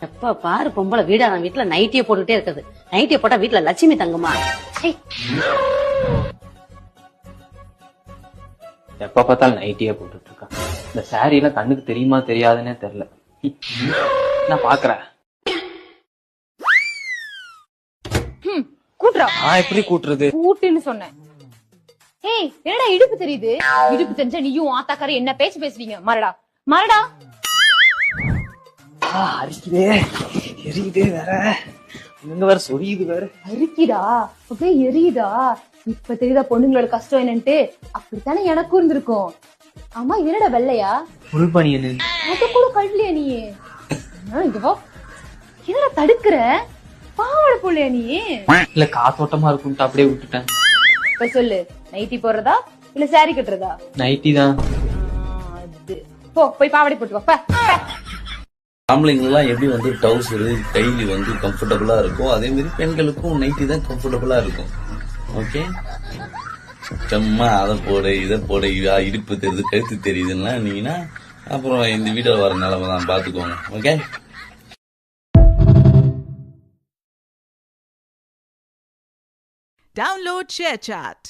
எப்ப பாரு பொம்பளை வீடான வீட்டுல நைட்டிய போட்டுட்டே இருக்குது. நைட்டிய போட்டா வீட்டுல லட்சுமி தங்குமா? எப்ப பார்த்தாலும் நைட்டியே போட்டுட்டு இருக்கா. இந்த சாரி எல்லாம் கண்ணுக்கு தெரியுமா தெரியாதுன்னே தெரியல. நான் பாக்குறேன். கூட்டுறா. நான் எப்படி கூட்டுறது? கூட்டுன்னு சொன்னேன். ஏய் என்னடா இடுப்பு தெரியுது? இடுப்பு தெரிஞ்சா நீயும் ஆத்தாக்கார என்ன பேச்சு பேசுறீங்க? மரடா மரடா. அரிக்குதே, எரியுதே, வேற இங்க வேற சொரியுது வேற. அரிக்கிடா அப்படியே எரியுதா? இப்ப தெரியுதா பொண்ணுங்களோட கஷ்டம் என்னன்ட்டு? அப்படித்தானே எனக்கும் இருந்திருக்கும். ஆமா என்னடா வெள்ளையா? புல் பனியனு. அது கூட கழலையா நீ? இங்க வா. என்னடா தடுக்கிற? பாவாடை போடலையா நீ? இல்ல காத்தோட்டமா இருக்கும்ட்டு அப்படியே விட்டுட்டேன். இப்ப சொல்லு, நைட்டி போடுறதா இல்ல சாரி கட்டுறதா? நைட்டி தான். அது போ, போய் பாவாடை போட்டு வா. ஆம்பளைங்கெல்லாம் எப்படி வந்து டவுசரு கைலி வந்து கம்ஃபர்டபுளா இருக்கும், அதே மாதிரி பெண்களுக்கும் நைட்டி தான் கம்ஃபர்டபுளா இருக்கும். ஓகே, சும்மா அதை போட இதை போட இடுப்பு தெரியுது கழுத்து தெரியுதுன்னா நீங்கன்னா அப்புறம் இந்த வீடியோ வர நிலைமை தான், பாத்துக்கோங்க. Okay, Download ShareChat.